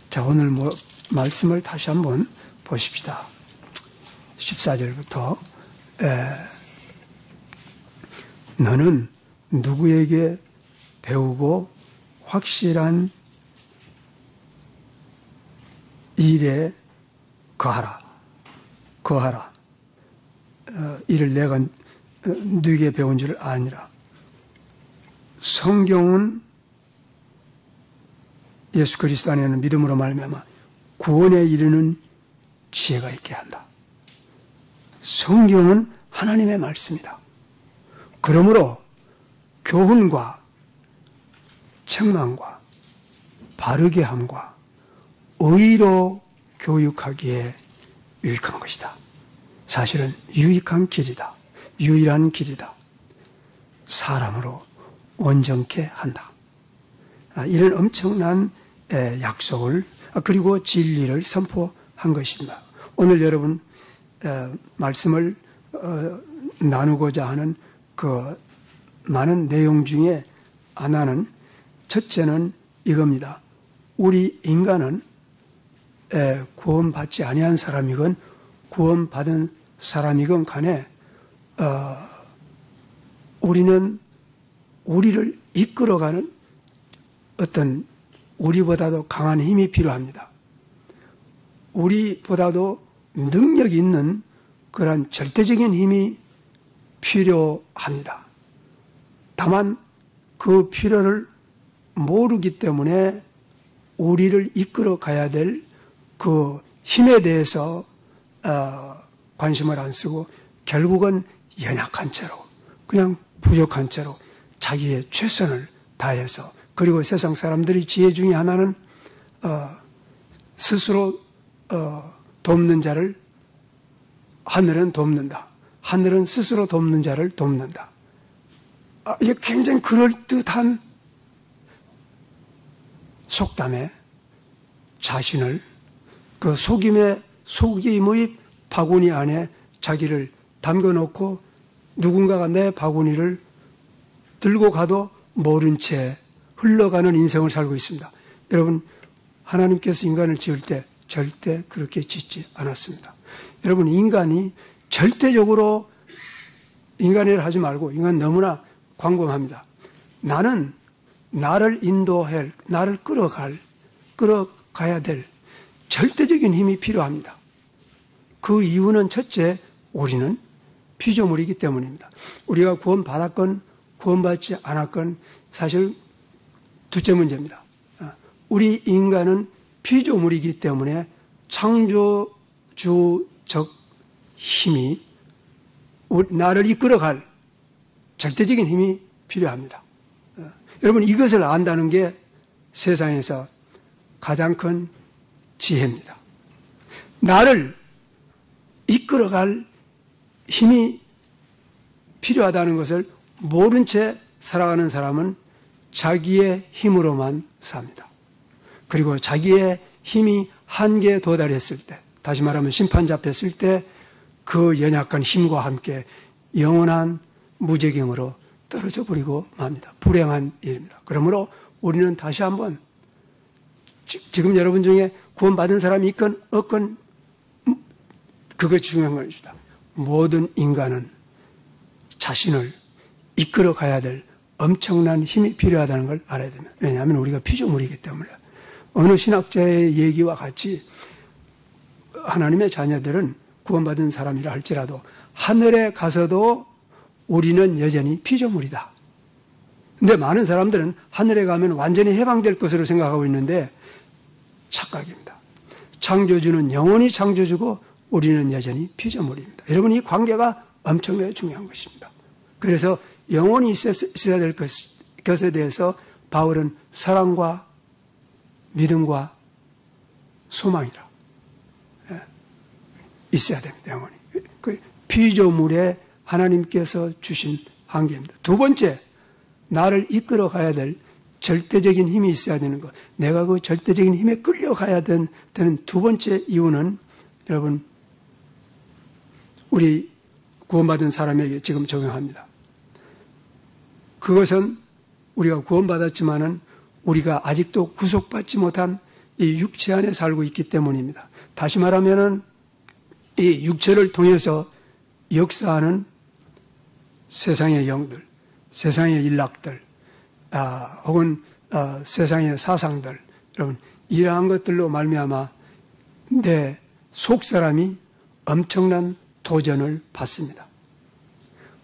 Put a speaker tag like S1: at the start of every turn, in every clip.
S1: 자, 오늘 말씀을 다시 한번 보십시다. 14절부터 너는 누구에게 배우고 확실한 일에 거하라. 이를 내가 너에게 배운 줄 아니라. 성경은 예수 그리스도 안에는 믿음으로 말미암아 구원에 이르는 지혜가 있게 한다. 성경은 하나님의 말씀이다. 그러므로 교훈과 책망과 바르게 함과 의로 교육하기에 유익한 것이다. 사실은 유익한 길이다. 유일한 길이다. 사람으로 온전케 한다. 이런 엄청난 약속을 그리고 진리를 선포한 것입니다. 오늘 여러분 말씀을 나누고자 하는 그 많은 내용 중에 하나는 첫째는 이겁니다. 우리 인간은 구원받지 아니한 사람이건 구원받은 사람이건 간에 우리는 우리를 이끌어가는 어떤 우리보다도 강한 힘이 필요합니다. 우리보다도 능력이 있는 그런 절대적인 힘이 필요합니다. 다만 그 필요를 모르기 때문에 우리를 이끌어 가야 될 그 힘에 대해서 관심을 안 쓰고 결국은 연약한 채로 그냥 부족한 채로 자기의 최선을 다해서 그리고 세상 사람들이 지혜 중에 하나는 스스로 돕는 자를 하늘은 돕는다. 하늘은 스스로 돕는 자를 돕는다. 이게 굉장히 그럴듯한 속담에 자신을 그 속임의 바구니 안에 자기를 담겨놓고 누군가가 내 바구니를 들고 가도 모른 채 흘러가는 인생을 살고 있습니다. 여러분, 하나님께서 인간을 지을 때 절대 그렇게 짓지 않았습니다. 여러분, 인간이 절대적으로 인간을 하지 말고 인간 너무나 광범합니다. 나는 나를 인도할, 나를 끌어가야 될 절대적인 힘이 필요합니다. 그 이유는 첫째, 우리는 피조물이기 때문입니다. 우리가 구원받았건 구원받지 않았건 사실 둘째 문제입니다. 우리 인간은 피조물이기 때문에 창조주적 힘이 나를 이끌어갈 절대적인 힘이 필요합니다. 여러분, 이것을 안다는 게 세상에서 가장 큰 지혜입니다. 나를 이끌어갈 힘이 필요하다는 것을 모른 채 살아가는 사람은 자기의 힘으로만 삽니다. 그리고 자기의 힘이 한계에 도달했을 때, 다시 말하면 심판 잡혔을 때 그 연약한 힘과 함께 영원한 무적행으로 떨어져 버리고 맙니다. 불행한 일입니다. 그러므로 우리는 다시 한번 지금 여러분 중에 구원받은 사람이 있건 없건 그것이 중요한 것입니다. 모든 인간은 자신을 이끌어 가야 될 엄청난 힘이 필요하다는 걸 알아야 됩니다. 왜냐하면 우리가 피조물이기 때문에. 어느 신학자의 얘기와 같이 하나님의 자녀들은 구원받은 사람이라 할지라도 하늘에 가서도 우리는 여전히 피조물이다. 근데 많은 사람들은 하늘에 가면 완전히 해방될 것으로 생각하고 있는데 착각입니다. 창조주는 영원히 창조주고 우리는 여전히 피조물입니다. 여러분, 이 관계가 엄청나게 중요한 것입니다. 그래서 영원히 있어야 될 것에 대해서 바울은 사랑과 믿음과 소망이라 있어야 됩니다. 영원히. 그 피조물에 하나님께서 주신 한계입니다. 두 번째, 나를 이끌어 가야 될 절대적인 힘이 있어야 되는 것. 내가 그 절대적인 힘에 끌려가야 되는 두 번째 이유는 여러분, 우리 구원받은 사람에게 지금 적용합니다. 그것은 우리가 구원받았지만은 우리가 아직도 구속받지 못한 이 육체 안에 살고 있기 때문입니다. 다시 말하면은 이 육체를 통해서 역사하는 세상의 영들, 세상의 일락들, 혹은 세상의 사상들, 여러분 이러한 것들로 말미암아 내 속사람이 엄청난 도전을 받습니다.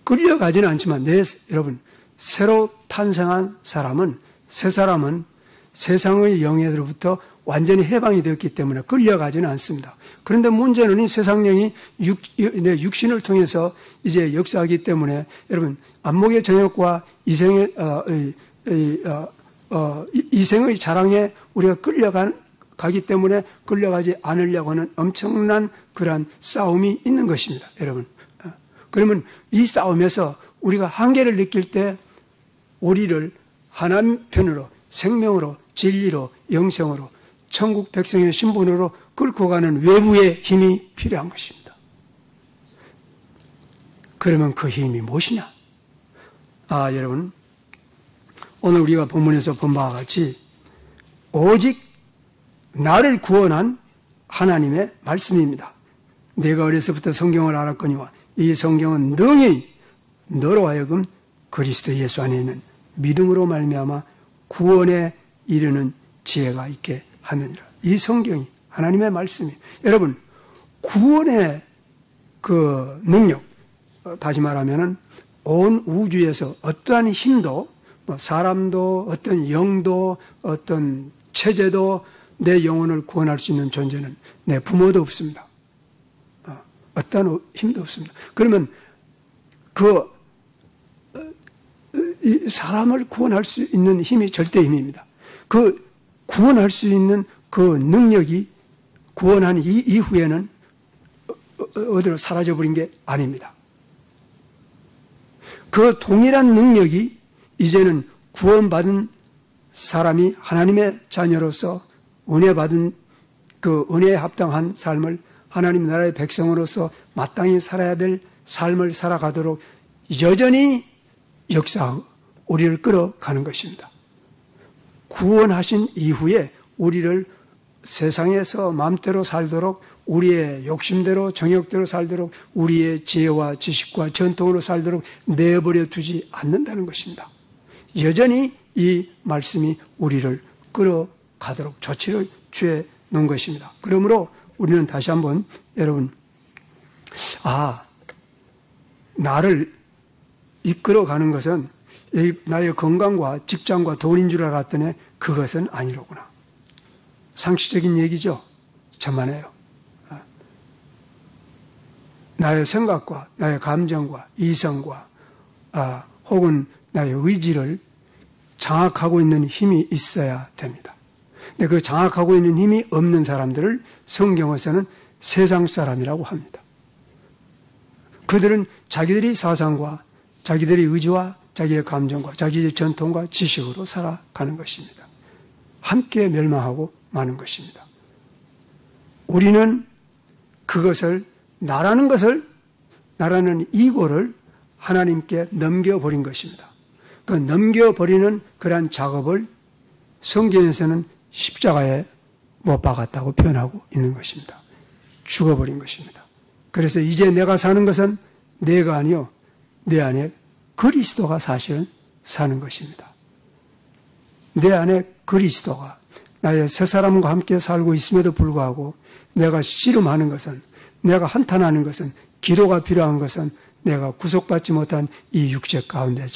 S1: 끌려가지는 않지만 여러분 새로 탄생한 사람은, 새 사람은 세상의 영예로부터 완전히 해방이 되었기 때문에 끌려가지는 않습니다. 그런데 문제는 이 세상령이 내 육신을 통해서 이제 역사하기 때문에 여러분 안목의 정욕과 이생의 자랑에 우리가 끌려가기 때문에 끌려가지 않으려고 하는 엄청난 그러한 싸움이 있는 것입니다. 여러분. 그러면 이 싸움에서 우리가 한계를 느낄 때 우리를 하나님 편으로, 생명으로, 진리로, 영생으로, 천국 백성의 신분으로 끌고 가는 외부의 힘이 필요한 것입니다. 그러면 그 힘이 무엇이냐? 여러분, 오늘 우리가 본문에서 본 바와 같이 오직 나를 구원한 하나님의 말씀입니다. 내가 어려서부터 성경을 알았거니와 이 성경은 능히 너로 하여금 그리스도 예수 안에 있는 믿음으로 말미암아 구원에 이르는 지혜가 있게 하느니라. 이 성경이 하나님의 말씀이 여러분 구원의 그 능력, 다시 말하면은 온 우주에서 어떠한 힘도 사람도 어떤 영도 어떤 체제도 내 영혼을 구원할 수 있는 존재는 내 부모도 없습니다. 어떠한 힘도 없습니다. 그러면 이 사람을 구원할 수 있는 힘이 절대 힘입니다. 그 구원할 수 있는 그 능력이 구원한 이후에는 어디로 사라져버린 게 아닙니다. 그 동일한 능력이 이제는 구원받은 사람이 하나님의 자녀로서 은혜받은 그 은혜에 합당한 삶을 하나님 나라의 백성으로서 마땅히 살아야 될 삶을 살아가도록 여전히 역사하고 우리를 끌어가는 것입니다. 구원하신 이후에 우리를 세상에서 마음대로 살도록 우리의 욕심대로 정욕대로 살도록 우리의 지혜와 지식과 전통으로 살도록 내버려 두지 않는다는 것입니다. 여전히 이 말씀이 우리를 끌어가도록 조치를 취해 놓은 것입니다. 그러므로 우리는 다시 한번 여러분 나를 이끌어가는 것은 나의 건강과 직장과 돈인 줄 알았더니 그것은 아니로구나. 상식적인 얘기죠. 천만에요. 나의 생각과 나의 감정과 이성과 혹은 나의 의지를 장악하고 있는 힘이 있어야 됩니다. 근데 그 장악하고 있는 힘이 없는 사람들을 성경에서는 세상 사람이라고 합니다. 그들은 자기들의 사상과 자기들의 의지와 자기의 감정과 자기의 전통과 지식으로 살아가는 것입니다. 함께 멸망하고 마는 것입니다. 우리는 그것을 나라는 이고를 하나님께 넘겨버린 것입니다. 그 넘겨버리는 그러한 작업을 성경에서는 십자가에 못 박았다고 표현하고 있는 것입니다. 죽어버린 것입니다. 그래서 이제 내가 사는 것은 내가 아니요 내 안에 그리스도가 사실은 사는 것입니다. 내 안에 그리스도가 나의 새 사람과 함께 살고 있음에도 불구하고 내가 씨름하는 것은, 내가 한탄하는 것은, 기도가 필요한 것은 내가 구속받지 못한 이 육체 가운데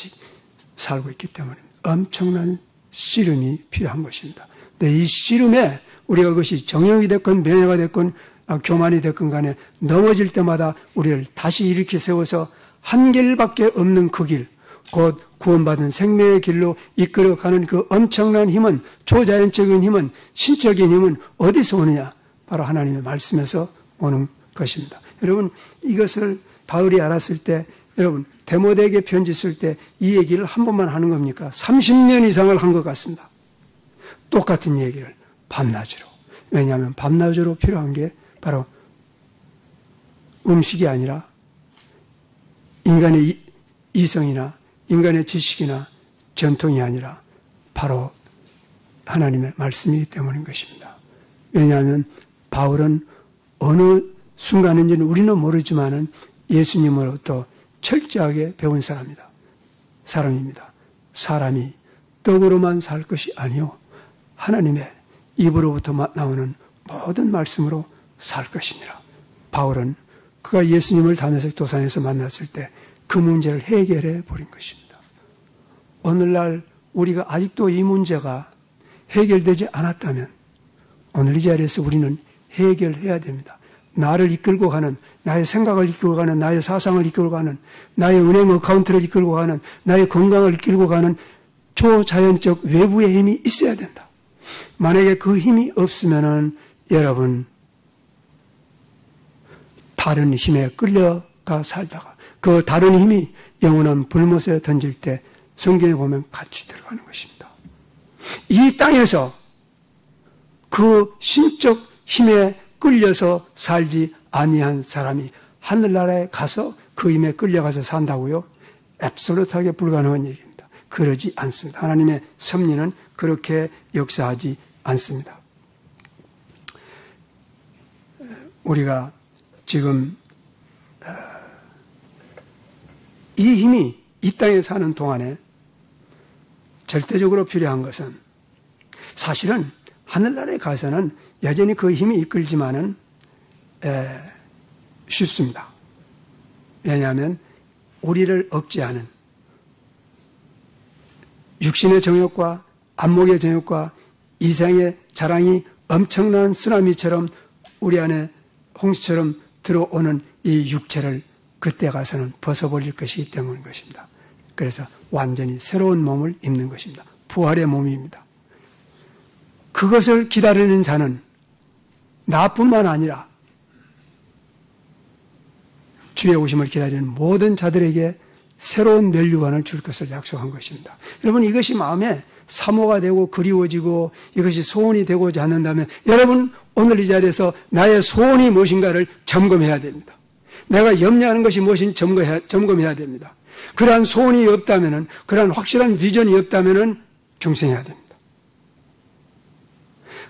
S1: 살고 있기 때문에 엄청난 씨름이 필요한 것입니다. 근데 이 씨름에 우리가 그것이 정욕이 됐건 명예가 됐건 교만이 됐건 간에 넘어질 때마다 우리를 다시 일으켜 세워서 한 길밖에 없는 그 길, 곧 구원받은 생명의 길로 이끌어가는 그 엄청난 힘은, 초자연적인 힘은, 신적인 힘은 어디서 오느냐? 바로 하나님의 말씀에서 오는 것입니다. 여러분, 이것을 바울이 알았을 때, 여러분 디모데에게 편지 쓸 때 이 얘기를 한 번만 하는 겁니까? 30년 이상을 한 것 같습니다. 똑같은 얘기를 밤낮으로. 왜냐하면 밤낮으로 필요한 게 바로 음식이 아니라 인간의 이성이나 인간의 지식이나 전통이 아니라 바로 하나님의 말씀이기 때문인 것입니다. 왜냐하면 바울은 어느 순간인지는 우리는 모르지만은 예수님으로부터 철저하게 배운 사람입니다. 사람이 떡으로만 살 것이 아니요 하나님의 입으로부터 나오는 모든 말씀으로 살 것이니라. 바울은 그가 예수님을 다메섹 도산에서 만났을 때 그 문제를 해결해 버린 것입니다. 오늘날 우리가 아직도 이 문제가 해결되지 않았다면 오늘 이 자리에서 우리는 해결해야 됩니다. 나를 이끌고 가는, 나의 생각을 이끌고 가는, 나의 사상을 이끌고 가는, 나의 은행 어카운트를 이끌고 가는, 나의 건강을 이끌고 가는 초자연적 외부의 힘이 있어야 된다. 만약에 그 힘이 없으면은 여러분 다른 힘에 끌려가 살다가 그 다른 힘이 영원한 불못에 던질 때 성경에 보면 같이 들어가는 것입니다. 이 땅에서 그 신적 힘에 끌려서 살지 아니한 사람이 하늘나라에 가서 그 힘에 끌려가서 산다고요? 앱솔루트하게 불가능한 얘기입니다. 그러지 않습니다. 하나님의 섭리는 그렇게 역사하지 않습니다. 우리가 지금 이 힘이 이 땅에 사는 동안에 절대적으로 필요한 것은 사실은 하늘나라에 가서는 여전히 그 힘이 이끌지만은 쉽습니다. 왜냐하면 우리를 억제하는 육신의 정욕과 안목의 정욕과 이생의 자랑이 엄청난 쓰나미처럼 우리 안에 홍수처럼 들어오는 이 육체를 그때 가서는 벗어버릴 것이기 때문인 것입니다. 그래서 완전히 새로운 몸을 입는 것입니다. 부활의 몸입니다. 그것을 기다리는 자는 나뿐만 아니라 주의 오심을 기다리는 모든 자들에게 새로운 멸류관을 줄 것을 약속한 것입니다. 여러분 이것이 마음에 사모가 되고 그리워지고 이것이 소원이 되고자 않는다면 여러분 오늘 이 자리에서 나의 소원이 무엇인가를 점검해야 됩니다. 내가 염려하는 것이 무엇인지 점검해야 됩니다. 그러한 소원이 없다면은, 그러한 확실한 비전이 없다면은 중생해야 됩니다.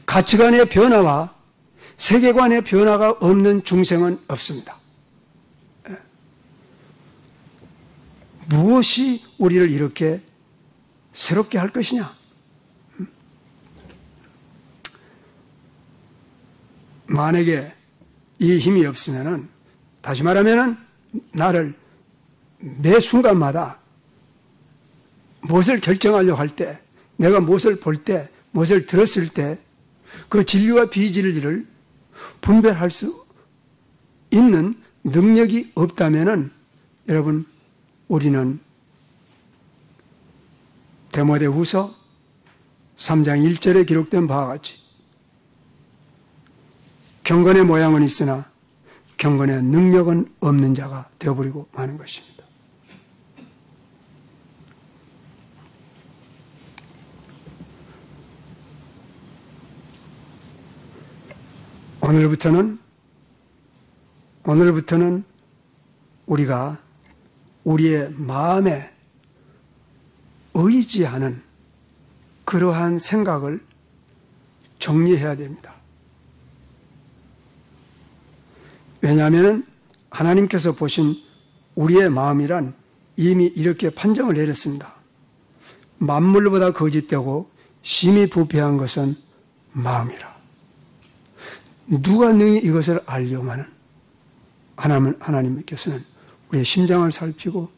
S1: 가치관의 변화와 세계관의 변화가 없는 중생은 없습니다. 무엇이 우리를 이렇게 새롭게 할 것이냐? 만약에 이 힘이 없으면은, 다시 말하면은 나를 매 순간마다 무엇을 결정하려고 할 때, 내가 무엇을 볼 때, 무엇을 들었을 때 그 진리와 비진리를 분별할 수 있는 능력이 없다면은 여러분 우리는 디모데후서 3장 1절에 기록된 바와 같이 경건의 모양은 있으나 경건의 능력은 없는 자가 되어버리고 마는 것입니다. 오늘부터는 우리가 우리의 마음에 의지하는 그러한 생각을 정리해야 됩니다. 왜냐하면 하나님께서 보신 우리의 마음이란 이미 이렇게 판정을 내렸습니다. 만물보다 거짓되고 심히 부패한 것은 마음이라. 누가 능히 이것을 알려마는 하나님께서는 우리의 심장을 살피고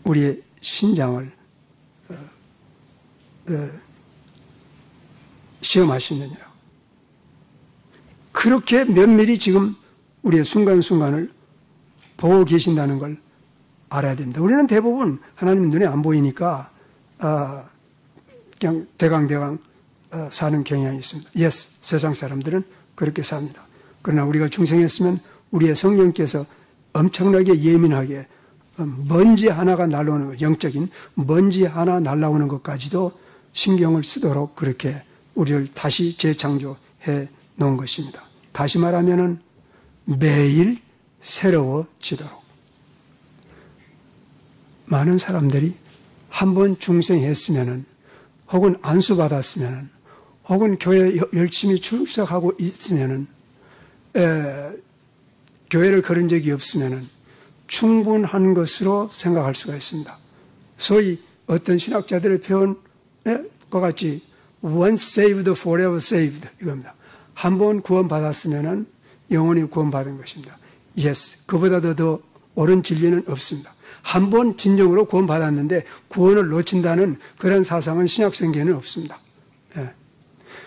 S1: 우리의 신장을 시험하시느니라. 그렇게 면밀히 지금 우리의 순간순간을 보고 계신다는 걸 알아야 됩니다. 우리는 대부분 하나님 눈에 안 보이니까 그냥 대강 사는 경향이 있습니다. 세상 사람들은 그렇게 삽니다. 그러나 우리가 중생했으면 우리의 성령께서 엄청나게 예민하게 먼지 하나가 날아오는 것, 영적인 먼지 하나 날아오는 것까지도 신경을 쓰도록 그렇게 우리를 다시 재창조해 놓은 것입니다. 다시 말하면은 매일 새로워지도록. 많은 사람들이 한 번 중생했으면은 혹은 안수받았으면은 혹은 교회 열심히 출석하고 있으면은, 교회를 걸은 적이 없으면은 충분한 것으로 생각할 수가 있습니다. 소위 어떤 신학자들의 표현과 같이 once saved, forever saved 이겁니다. 한 번 구원받았으면은 영원히 구원받은 것입니다. Yes, 그보다도 더 옳은 진리는 없습니다. 한 번 진정으로 구원받았는데 구원을 놓친다는 그런 사상은 신약성경에는 없습니다.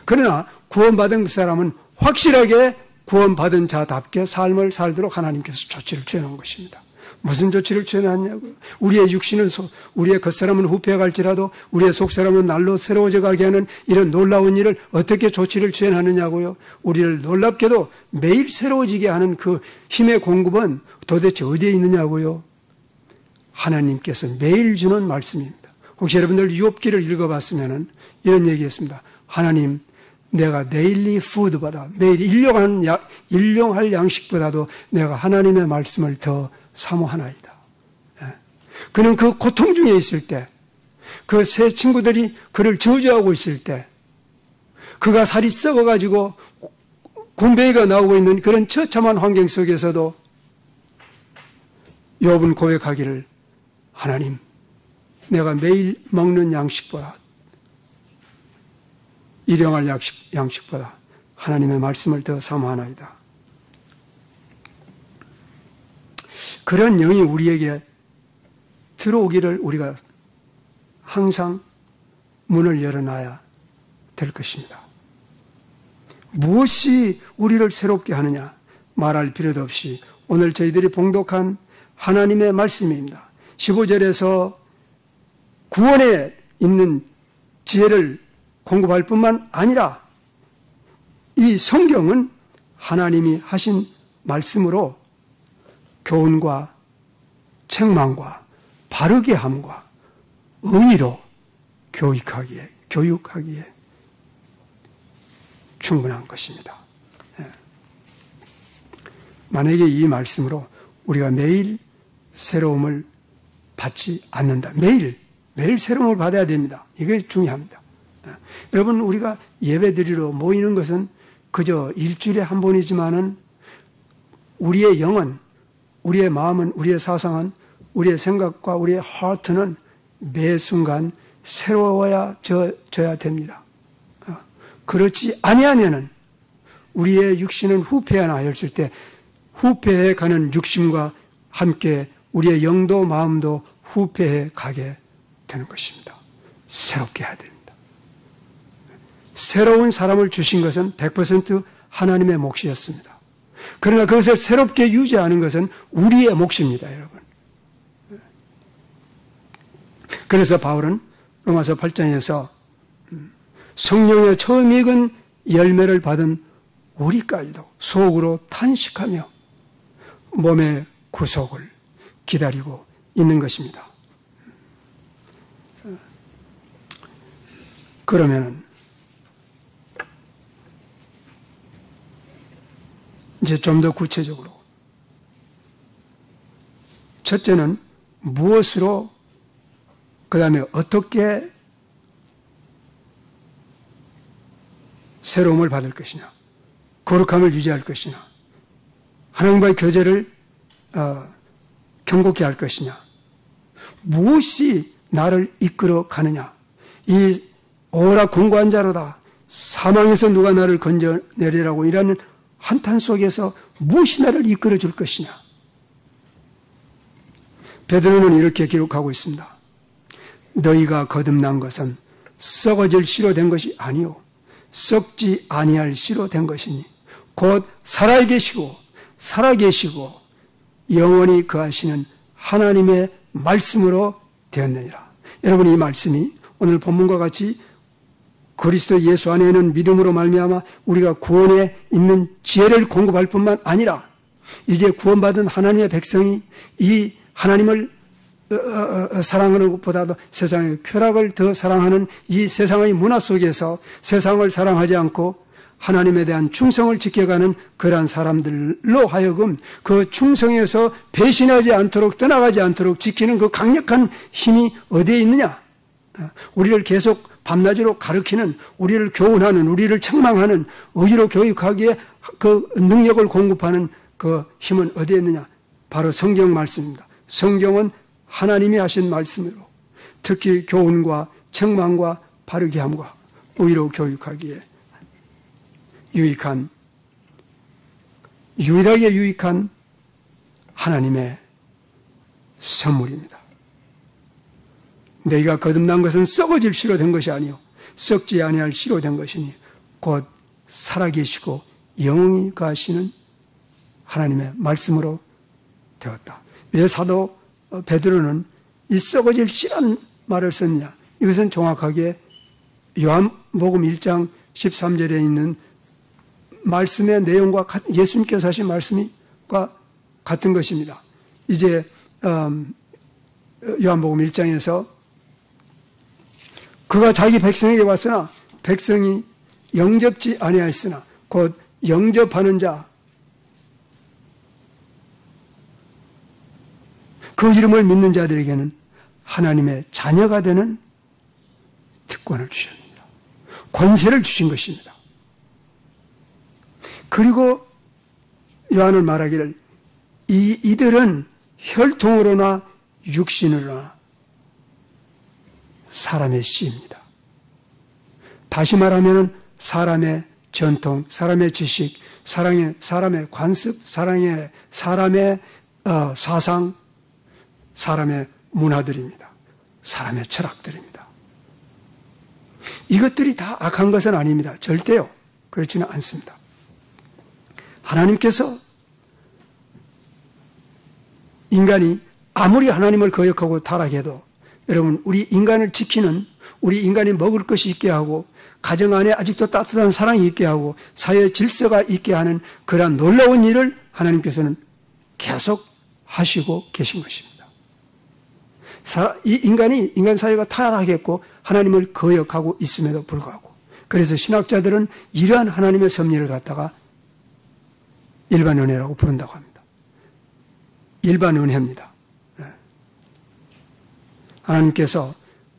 S1: 그러나 구원받은 그 사람은 확실하게 구원받은 자답게 삶을 살도록 하나님께서 조치를 취해놓은 것입니다. 무슨 조치를 취해놨냐고요? 우리의 육신은 우리의 겉사람은 후패갈지라도 우리의 속사람은 날로 새로워져 가게 하는 이런 놀라운 일을 어떻게 조치를 취해놨느냐고요? 우리를 놀랍게도 매일 새로워지게 하는 그 힘의 공급은 도대체 어디에 있느냐고요? 하나님께서 매일 주는 말씀입니다. 혹시 여러분들 욥기를 읽어봤으면 이런 얘기했습니다. 하나님, 내가 데일리 푸드보다 매일 일용할 양식보다도 내가 하나님의 말씀을 더 사모하나이다. 그는 그 고통 중에 있을 때, 그 새 친구들이 그를 저주하고 있을 때, 그가 살이 썩어가지고 군뱅이가 나오고 있는 그런 처참한 환경 속에서도 욥은 고백하기를 하나님, 내가 매일 먹는 양식보다 일용할 양식보다 하나님의 말씀을 더 사모하나이다. 그런 영이 우리에게 들어오기를 우리가 항상 문을 열어놔야 될 것입니다. 무엇이 우리를 새롭게 하느냐 말할 필요도 없이 오늘 저희들이 봉독한 하나님의 말씀입니다. 15절에서 구원에 있는 지혜를 공급할 뿐만 아니라 이 성경은 하나님이 하신 말씀으로 교훈과 책망과 바르게 함과 의의로 교육하기에 충분한 것입니다. 만약에 이 말씀으로 우리가 매일 새로움을 받지 않는다. 매일 새로움을 받아야 됩니다. 이게 중요합니다. 여러분, 우리가 예배드리러 모이는 것은 그저 일주일에 한 번이지만은 우리의 영은, 우리의 마음은, 우리의 사상은, 우리의 생각과 우리의 하트는 매 순간 새로워져야 됩니다. 그렇지 아니하면은 우리의 육신은 후패하였을 때 후패해 가는 육신과 함께 우리의 영도 마음도 후패해 가게 되는 것입니다. 새롭게 해야 됩니다. 새로운 사람을 주신 것은 100% 하나님의 몫이었습니다. 그러나 그것을 새롭게 유지하는 것은 우리의 몫입니다, 여러분. 그래서 바울은 로마서 8장에서 성령의 처음 익은 열매를 받은 우리까지도 속으로 탄식하며 몸의 구속을 기다리고 있는 것입니다. 그러면은 이제 좀 더 구체적으로 첫째는 무엇으로 그 다음에 어떻게 새로움을 받을 것이냐, 거룩함을 유지할 것이냐, 하나님과의 교제를 견고히 할 것이냐, 무엇이 나를 이끌어 가느냐, 이 오라 공고한 자로다, 사망에서 누가 나를 건져내리라고 이라는 한탄 속에서 무엇이 나를 이끌어 줄 것이냐. 베드로는 이렇게 기록하고 있습니다. 너희가 거듭난 것은 썩어질 씨로 된 것이 아니요 썩지 아니할 씨로 된 것이니 곧 살아계시고 영원히 거하시는 하나님의 말씀으로 되었느니라. 여러분, 이 말씀이 오늘 본문과 같이 그리스도 예수 안에는 믿음으로 말미암아 우리가 구원에 있는 지혜를 공급할 뿐만 아니라 이제 구원받은 하나님의 백성이 이 하나님을 사랑하는 것보다도 세상의 쾌락을 더 사랑하는 이 세상의 문화 속에서 세상을 사랑하지 않고 하나님에 대한 충성을 지켜가는 그러한 사람들로 하여금 그 충성에서 배신하지 않도록 떠나가지 않도록 지키는 그 강력한 힘이 어디에 있느냐? 우리를 계속 밤낮으로 가르치는, 우리를 교훈하는, 우리를 책망하는, 의로 교육하기에 그 능력을 공급하는 그 힘은 어디에 있느냐? 바로 성경 말씀입니다. 성경은 하나님이 하신 말씀으로 특히 교훈과 책망과 바르게 함과 의로 교육하기에 유일하게 유익한 하나님의 선물입니다. 너희가 거듭난 것은 썩어질 씨로 된 것이 아니요 썩지 아니할 씨로 된 것이니 곧 살아계시고 영원히 가시는 하나님의 말씀으로 되었다. 왜 사도 베드로는 이 썩어질 씨란 말을 썼냐? 이것은 정확하게 요한복음 1장 13절에 있는 말씀의 내용과 예수님께서 하신 말씀과 같은 것입니다. 이제 요한복음 1장에서 그가 자기 백성에게 왔으나 백성이 영접지 아니하였으나 곧 영접하는 자 그 이름을 믿는 자들에게는 하나님의 자녀가 되는 특권을 주셨습니다. 권세를 주신 것입니다. 그리고 요한은 말하기를 이들은 혈통으로나 육신으로나 사람의 씨입니다. 다시 말하면 사람의 전통, 사람의 지식, 사람의 관습, 사람의 사상, 사람의 문화들입니다. 사람의 철학들입니다. 이것들이 다 악한 것은 아닙니다. 절대요. 그렇지는 않습니다. 하나님께서 인간이 아무리 하나님을 거역하고 타락해도 여러분 우리 인간을 지키는, 우리 인간이 먹을 것이 있게 하고 가정 안에 아직도 따뜻한 사랑이 있게 하고 사회 질서가 있게 하는 그러한 놀라운 일을 하나님께서는 계속 하시고 계신 것입니다. 이 인간 사회가 타락했고 하나님을 거역하고 있음에도 불구하고, 그래서 신학자들은 이러한 하나님의 섭리를 갖다가 일반 은혜라고 부른다고 합니다. 일반 은혜입니다. 하나님께서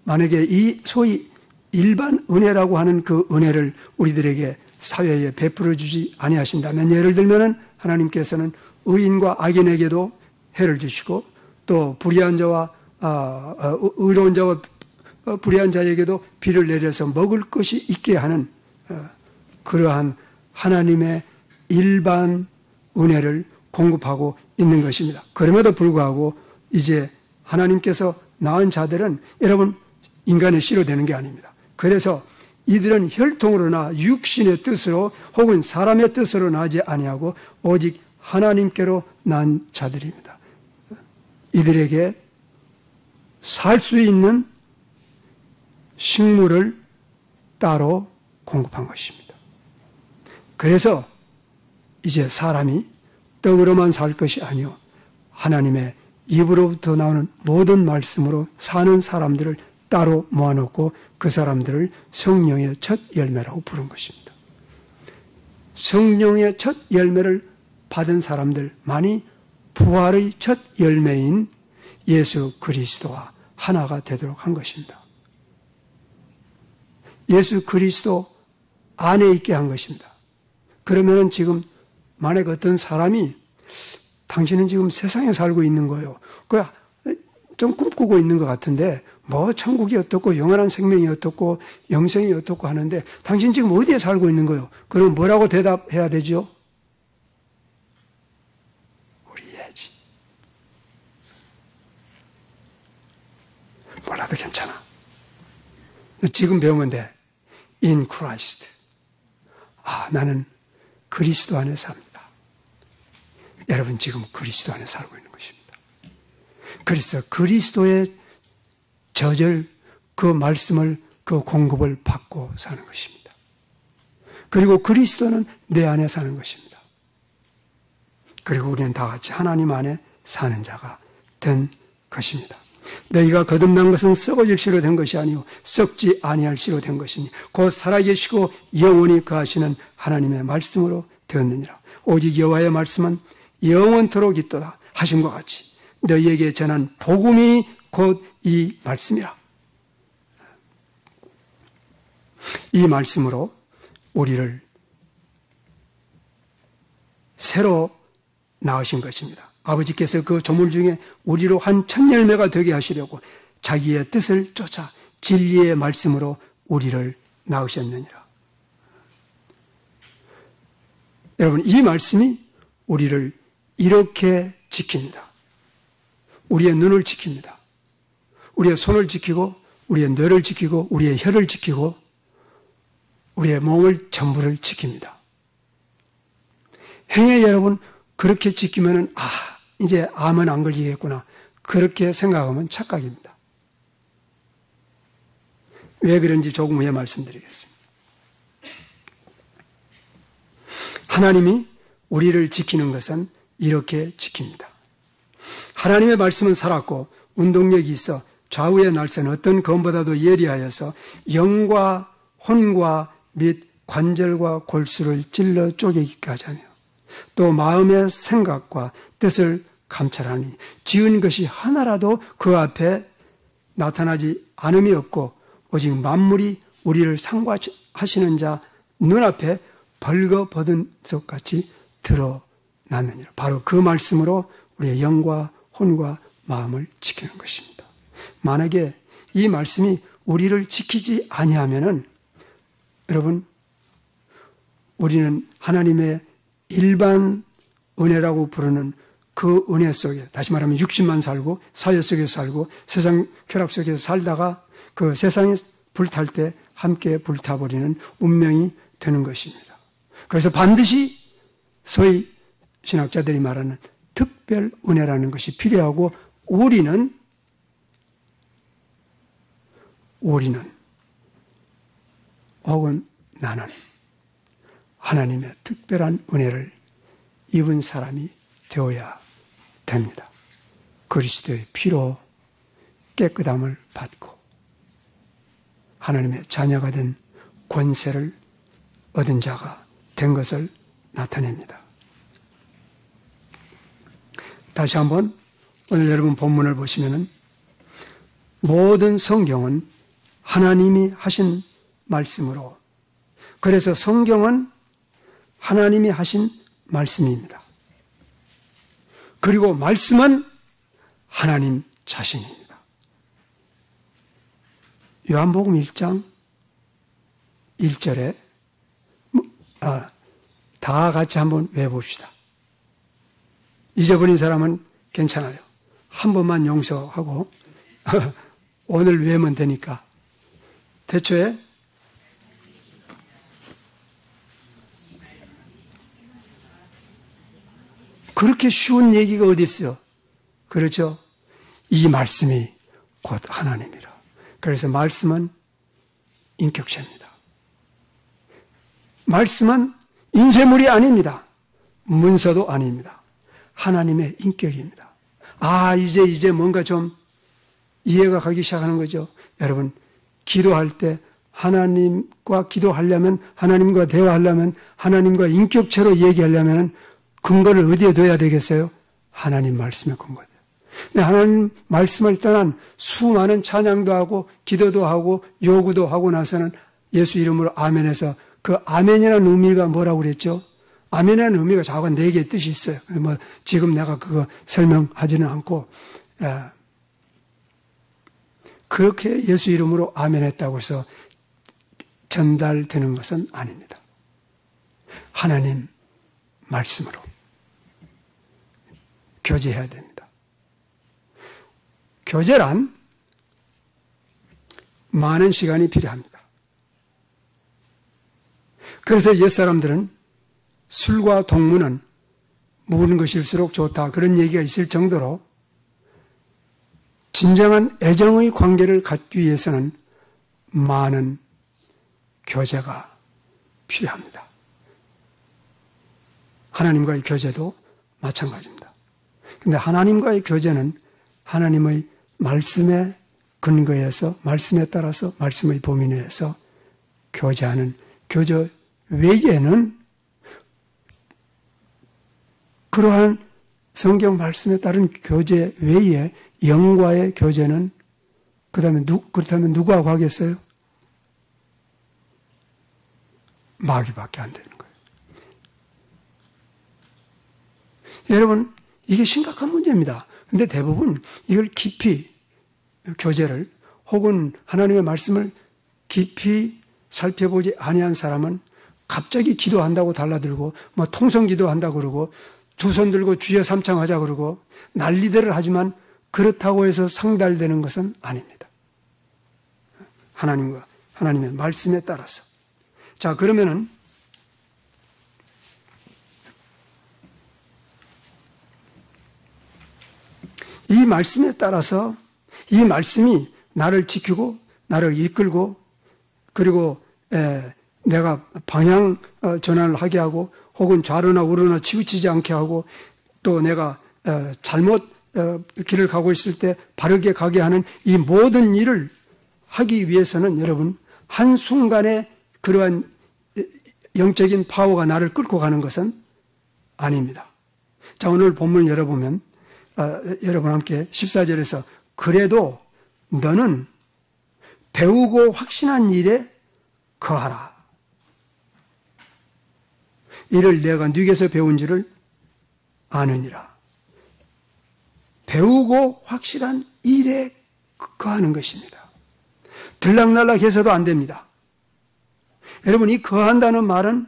S1: 만약에 이 소위 일반 은혜라고 하는 그 은혜를 우리들에게 사회에 베풀어 주지 아니하신다면, 예를 들면은 하나님께서는 의인과 악인에게도 해를 주시고 또 불의한 자와 의로운 자와 불의한 자에게도 비를 내려서 먹을 것이 있게 하는 그러한 하나님의 일반 은혜를 공급하고 있는 것입니다. 그럼에도 불구하고 이제 하나님께서 낳은 자들은 여러분 인간의 씨로 되는 게 아닙니다. 그래서 이들은 혈통으로나 육신의 뜻으로 혹은 사람의 뜻으로 나지 아니하고 오직 하나님께로 난 자들입니다. 이들에게 살 수 있는 식물을 따로 공급한 것입니다. 그래서 이제 사람이 떡으로만 살 것이 아니요 하나님의 입으로부터 나오는 모든 말씀으로 사는 사람들을 따로 모아놓고 그 사람들을 성령의 첫 열매라고 부른 것입니다. 성령의 첫 열매를 받은 사람들만이 부활의 첫 열매인 예수 그리스도와 하나가 되도록 한 것입니다. 예수 그리스도 안에 있게 한 것입니다. 그러면은 지금 만약 어떤 사람이 당신은 지금 세상에 살고 있는 거예요. 좀 꿈꾸고 있는 것 같은데 뭐 천국이 어떻고 영원한 생명이 어떻고 영생이 어떻고 하는데 당신 지금 어디에 살고 있는 거예요? 그럼 뭐라고 대답해야 되죠? 우리 예지. 몰라도 괜찮아. 지금 배우면 돼. In Christ. 나는 그리스도 안에 삽니다. 여러분 지금 그리스도 안에 살고 있는 것입니다. 그래서 그리스도의 저절 그 말씀을 그 공급을 받고 사는 것입니다. 그리고 그리스도는 내 안에 사는 것입니다. 그리고 우리는 다 같이 하나님 안에 사는 자가 된 것입니다. 너희가 거듭난 것은 썩어질 씨로 된 것이 아니요 썩지 아니할 씨로 된 것이니 곧 살아계시고 영원히 거하시는 하나님의 말씀으로 되었느니라. 오직 여호와의 말씀은 영원토록 있도다 하심과 같이 너희에게 전한 복음이 곧 이 말씀이라. 이 말씀으로 우리를 새로 낳으신 것입니다. 아버지께서 그 조물 중에 우리로 한 첫 열매가 되게 하시려고 자기의 뜻을 쫓아 진리의 말씀으로 우리를 낳으셨느니라. 여러분, 이 말씀이 우리를 이렇게 지킵니다. 우리의 눈을 지킵니다. 우리의 손을 지키고 우리의 뇌를 지키고 우리의 혀를 지키고 우리의 몸을 전부를 지킵니다. 행여 여러분 그렇게 지키면은 이제 암은 안 걸리겠구나 그렇게 생각하면 착각입니다. 왜 그런지 조금 후에 말씀드리겠습니다. 하나님이 우리를 지키는 것은 이렇게 지킵니다. 하나님의 말씀은 살았고 운동력이 있어 좌우의 날선 어떤 검보다도 예리하여서 영과 혼과 및 관절과 골수를 찔러 쪼개기까지 하며 또 마음의 생각과 뜻을 감찰하니 지은 것이 하나라도 그 앞에 나타나지 않음이 없고 오직 만물이 우리를 상고하시는 자 눈앞에 벌거벗은 것 같이 드러났느니라. 바로 그 말씀으로 우리의 영과 혼과 마음을 지키는 것입니다. 만약에 이 말씀이 우리를 지키지 아니하면은 여러분 우리는 하나님의 일반 은혜라고 부르는 그 은혜 속에 다시 말하면 육신만 살고 사회 속에서 살고 세상 쾌락 속에서 살다가 그 세상에 불탈 때 함께 불타버리는 운명이 되는 것입니다. 그래서 반드시 소위 신학자들이 말하는 특별 은혜라는 것이 필요하고 우리는 혹은 나는 하나님의 특별한 은혜를 입은 사람이 되어야 됩니다. 그리스도의 피로 깨끗함을 받고 하나님의 자녀가 된 권세를 얻은 자가 된 것을 나타냅니다. 다시 한번 오늘 여러분 본문을 보시면은 모든 성경은 하나님이 하신 말씀으로 그래서 성경은 하나님이 하신 말씀입니다. 그리고 말씀은 하나님 자신입니다. 요한복음 1장 1절에 다 같이 한번 외워봅시다. 잊어버린 사람은 괜찮아요. 한 번만 용서하고 오늘 외우면 되니까. 대초에 그렇게 쉬운 얘기가 어디 있어요? 그렇죠? 이 말씀이 곧 하나님이라. 그래서 말씀은 인격체입니다. 말씀은 인쇄물이 아닙니다. 문서도 아닙니다. 하나님의 인격입니다. 이제 뭔가 좀 이해가 가기 시작하는 거죠. 여러분, 기도할 때 하나님과 기도하려면, 하나님과 대화하려면, 하나님과 인격체로 얘기하려면 근거를 어디에 둬야 되겠어요? 하나님 말씀에 근거돼요. 근데 하나님 말씀을 떠난 수많은 찬양도 하고 기도도 하고 요구도 하고 나서는 예수 이름으로 아멘해서 그 아멘이라는 의미가 뭐라고 그랬죠? 아멘이라는 의미가 자가 4개의 뜻이 있어요. 지금 내가 그거 설명하지는 않고 그렇게 예수 이름으로 아멘했다고 해서 전달되는 것은 아닙니다. 하나님 말씀으로 교제해야 됩니다. 교제란 많은 시간이 필요합니다. 그래서 옛사람들은 술과 동무는 묵은 것일수록 좋다 그런 얘기가 있을 정도로 진정한 애정의 관계를 갖기 위해서는 많은 교제가 필요합니다. 하나님과의 교제도 마찬가지입니다. 그런데 하나님과의 교제는 하나님의 말씀에 근거해서 말씀에 따라서 말씀의 범위 내에서 교제하는 교제 외에는 그러한 성경 말씀에 따른 교제 외에 영과의 교제는 그렇다면 누구하고 하겠어요? 마귀밖에 안 되는 거예요. 여러분, 이게 심각한 문제입니다. 근데 대부분 이걸 깊이 교제를 혹은 하나님의 말씀을 깊이 살펴보지 아니한 사람은 갑자기 기도한다고 달라들고 뭐 통성 기도한다고 그러고 두 손 들고 주여 삼창하자 그러고 난리들을 하지만 그렇다고 해서 상달되는 것은 아닙니다. 하나님과 하나님의 말씀에 따라서. 자, 그러면은 이 말씀에 따라서 이 말씀이 나를 지키고 나를 이끌고 그리고 내가 방향 전환을 하게 하고 혹은 좌로나 우로나 치우치지 않게 하고 또 내가 잘못 길을 가고 있을 때 바르게 가게 하는 이 모든 일을 하기 위해서는 여러분 한순간에 그러한 영적인 파워가 나를 끌고 가는 것은 아닙니다. 자, 오늘 본문을 열어보면 여러분 함께 14절에서 그래도 너는 배우고 확신한 일에 거하라. 이를 내가 네게서 배운 줄을 아느니라. 배우고 확실한 일에 거하는 것입니다. 들락날락해서도 안 됩니다. 여러분, 이 거한다는 말은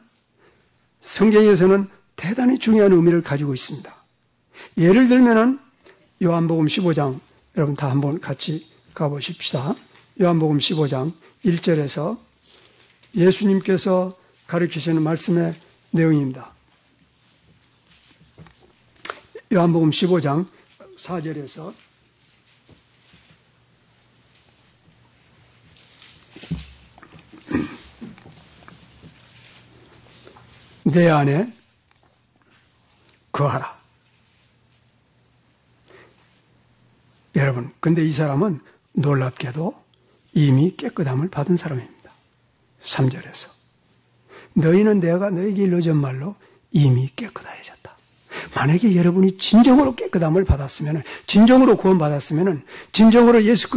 S1: 성경에서는 대단히 중요한 의미를 가지고 있습니다. 예를 들면은 요한복음 15장, 여러분 다 한번 같이 가보십시다. 요한복음 15장 1절에서 예수님께서 가르치시는 말씀의 내용입니다. 요한복음 15장 4절에서 내 안에 거하라. 여러분, 근데 이 사람은 놀랍게도 이미 깨끗함을 받은 사람입니다. 3절에서 너희는 내가 너에게 일러준 말로 이미 깨끗해졌다. 만약에 여러분이 진정으로 깨끗함을 받았으면, 진정으로 구원받았으면, 진정으로 예수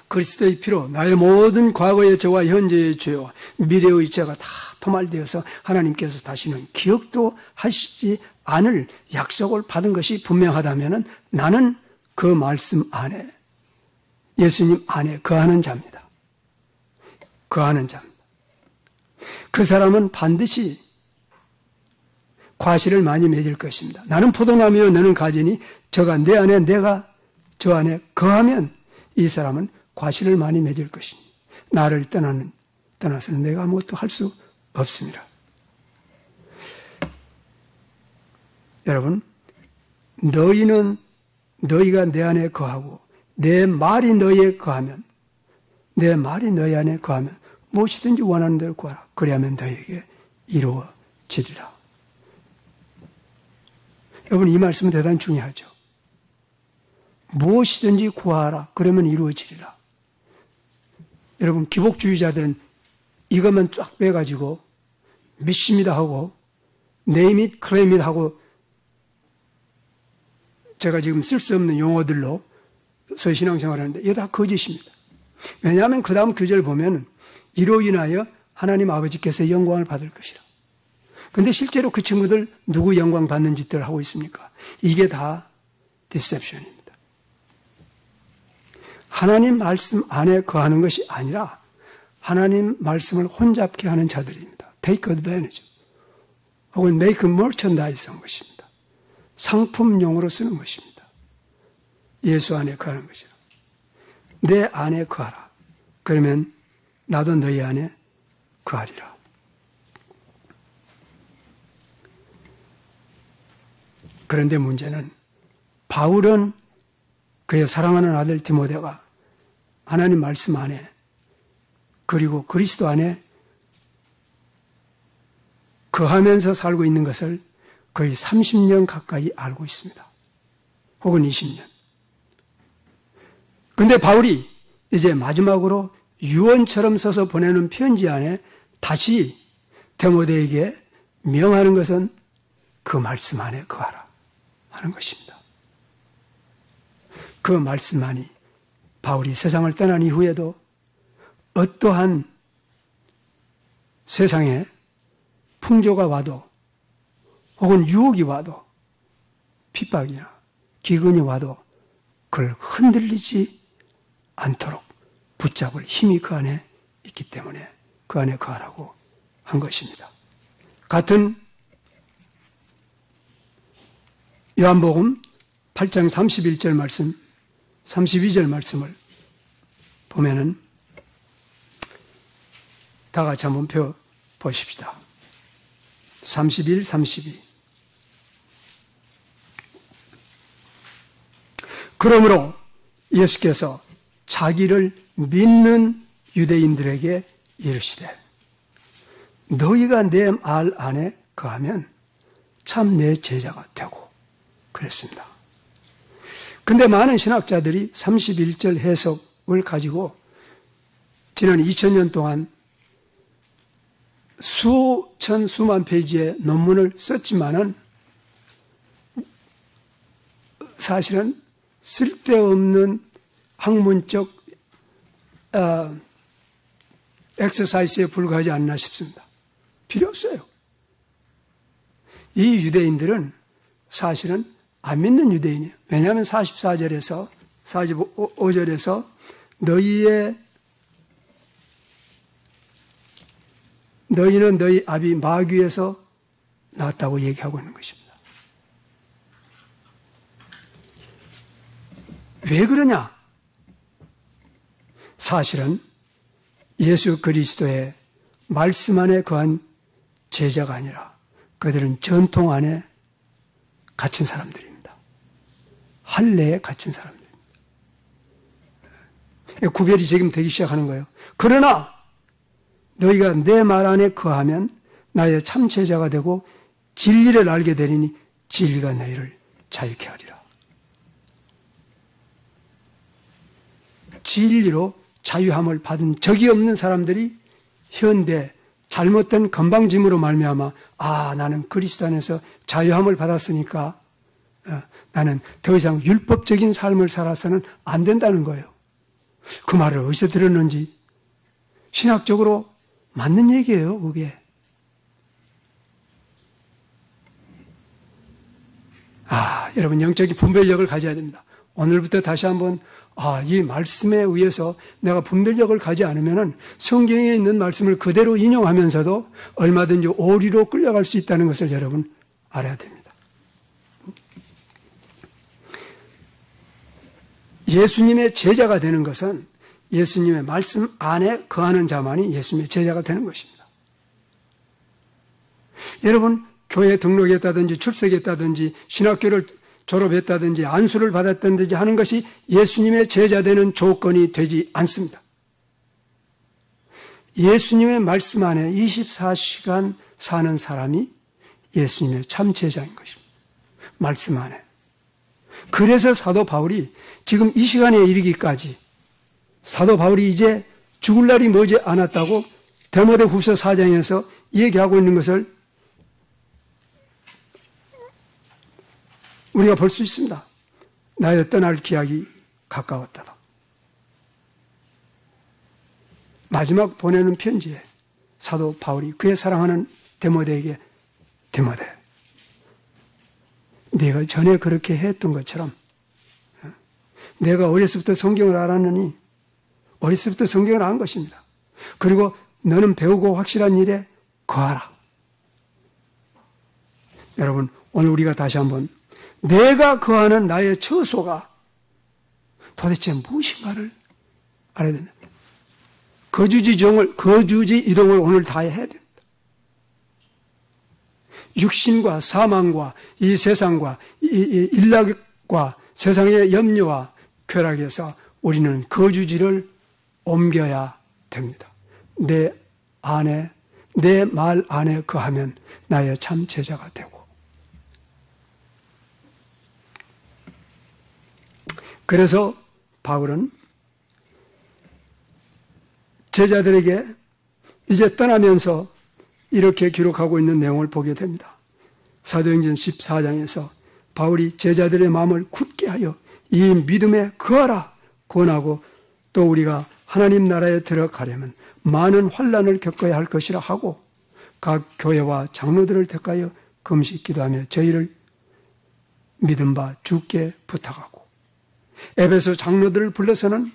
S1: 그리스도의 피로 나의 모든 과거의 죄와 현재의 죄와 미래의 죄가 다 도말되어서 하나님께서 다시는 기억도 하시지 않을 약속을 받은 것이 분명하다면 나는 그 말씀 안에, 예수님 안에 거하는 자입니다. 거하는 자입니다. 그 사람은 반드시 과실을 많이 맺을 것입니다. 나는 포도나무요 너는 가지니 저가 내 안에 내가 저 안에 거하면 이 사람은 과실을 많이 맺을 것이니 나를 떠나서는 내가 아무것도 할 수 없습니다. 여러분, 너희가 내 안에 거하고 내 말이 너희에 거하면, 내 말이 너희 안에 거하면 무엇이든지 원하는 대로 구하라. 그리하면 너희에게 이루어지리라. 여러분, 이 말씀은 대단히 중요하죠. 무엇이든지 구하라. 그러면 이루어지리라. 여러분, 기복주의자들은 이것만 쫙 빼가지고 믿습니다 하고 name it, claim it 하고 제가 지금 쓸 수 없는 용어들로 소위 신앙생활을 하는데 이게 다 거짓입니다. 왜냐하면 그 다음 규절을 보면 이로 인하여 하나님 아버지께서 영광을 받을 것이라. 그런데 실제로 그 친구들 누구 영광 받는 짓들을 하고 있습니까? 이게 다 디셉션입니다. 하나님 말씀 안에 거하는 것이 아니라 하나님 말씀을 혼잡게 하는 자들입니다. Take advantage 혹은 make merchandise 한 것입니다. 상품용으로 쓰는 것입니다. 예수 안에 거하는 것이라. 내 안에 거하라. 그러면 나도 너희 안에 거하리라. 그런데 문제는 바울은 그의 사랑하는 아들 디모데가 하나님 말씀 안에 그리고 그리스도 안에 거하면서 살고 있는 것을 거의 30년 가까이 알고 있습니다. 혹은 20년. 그런데 바울이 이제 마지막으로 유언처럼 써서 보내는 편지 안에 다시 디모데에게 명하는 것은 그 말씀 안에 거하라 하는 것입니다. 그 말씀만이 바울이 세상을 떠난 이후에도 어떠한 세상에 풍조가 와도 혹은 유혹이 와도 핍박이나 기근이 와도 그걸 흔들리지 않도록 붙잡을 힘이 그 안에 있기 때문에 그 안에 거하라고 한 것입니다. 같은 요한복음 8장 31절 말씀, 32절 말씀을 보면은 다 같이 한번 펴 보십시다. 31, 32. 그러므로 예수께서 자기를 믿는 유대인들에게 이르시되 너희가 내 말 안에 거하면 참 내 제자가 되고 그랬습니다. 근데 많은 신학자들이 31절 해석을 가지고 지난 2000년 동안 수천 수만 페이지의 논문을 썼지만은 사실은 쓸데없는 학문적 엑서사이즈에 불과하지 않나 싶습니다. 필요 없어요. 이 유대인들은 사실은 안 믿는 유대인이에요. 왜냐하면 44절에서 45절에서 너희는 너희 아비 마귀에서 나왔다고 얘기하고 있는 것입니다. 왜 그러냐? 사실은 예수 그리스도의 말씀 안에 거한 제자가 아니라 그들은 전통 안에 갇힌 사람들입니다. 할례에 갇힌 사람들입니다. 구별이 지금 되기 시작하는 거예요. 그러나 너희가 내 말 안에 거하면 나의 참 제자가 되고 진리를 알게 되리니 진리가 너희를 자유케 하리라. 진리로 자유함을 받은 적이 없는 사람들이 현대 잘못된 건방짐으로 말미암아 나는 그리스도 안에서 자유함을 받았으니까 나는 더 이상 율법적인 삶을 살아서는 안 된다는 거예요. 그 말을 어디서 들었는지 신학적으로 맞는 얘기예요, 그게. 여러분 영적인 분별력을 가져야 됩니다. 오늘부터 다시 한번 이 말씀에 의해서 내가 분별력을 가지 않으면은 성경에 있는 말씀을 그대로 인용하면서도 얼마든지 오리로 끌려갈 수 있다는 것을 여러분 알아야 됩니다. 예수님의 제자가 되는 것은 예수님의 말씀 안에 거하는 자만이 예수님의 제자가 되는 것입니다. 여러분 교회에 등록했다든지 출석했다든지 신학교를 졸업했다든지 안수를 받았다든지 하는 것이 예수님의 제자 되는 조건이 되지 않습니다. 예수님의 말씀 안에 24시간 사는 사람이 예수님의 참 제자인 것입니다. 말씀 안에. 그래서 사도 바울이 지금 이 시간에 이르기까지 사도 바울이 이제 죽을 날이 머지 않았다고 데모데후서 4장에서 얘기하고 있는 것을 우리가 볼 수 있습니다. 나의 떠날 기약이 가까웠다. 마지막 보내는 편지에 사도 바울이 그의 사랑하는 데모데에게 데모데, 네가 전에 그렇게 했던 것처럼 내가 어렸을 때 성경을 알았느니 어렸을 때 성경을 안 것입니다. 그리고 너는 배우고 확실한 일에 거하라. 여러분 오늘 우리가 다시 한번 내가 거하는 나의 처소가 도대체 무엇인가를 알아야 됩니다. 거주지 이동을 오늘 다 해야 됩니다. 육신과 사망과 이 세상과 이 일락과 세상의 염려와 쾌락에서 우리는 거주지를 옮겨야 됩니다. 내 말 안에 거하면 나의 참 제자가 되고 그래서 바울은 제자들에게 이제 떠나면서 이렇게 기록하고 있는 내용을 보게 됩니다. 사도행전 14장에서 바울이 제자들의 마음을 굳게 하여 이 믿음에 거하라 권하고 또 우리가 하나님 나라에 들어가려면 많은 환난을 겪어야 할 것이라 하고 각 교회와 장로들을 택하여 금식 기도하며 저희를 믿은 바 주께 부탁하고 에베소 장로들을 불러서는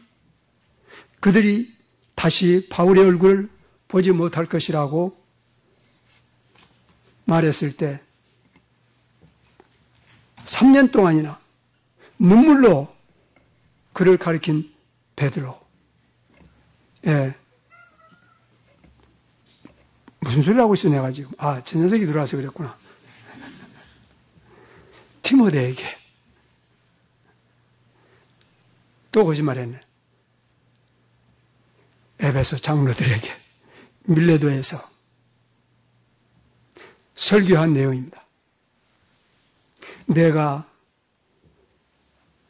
S1: 그들이 다시 바울의 얼굴을 보지 못할 것이라고 말했을 때 3년 동안이나 눈물로 그를 가리킨 베드로. 예. 무슨 소리를 하고 있어 내가 지금. 저 녀석이 들어와서 그랬구나. 디모데에게 또 거짓말했네. 에베소 장로들에게 밀레도에서 설교한 내용입니다.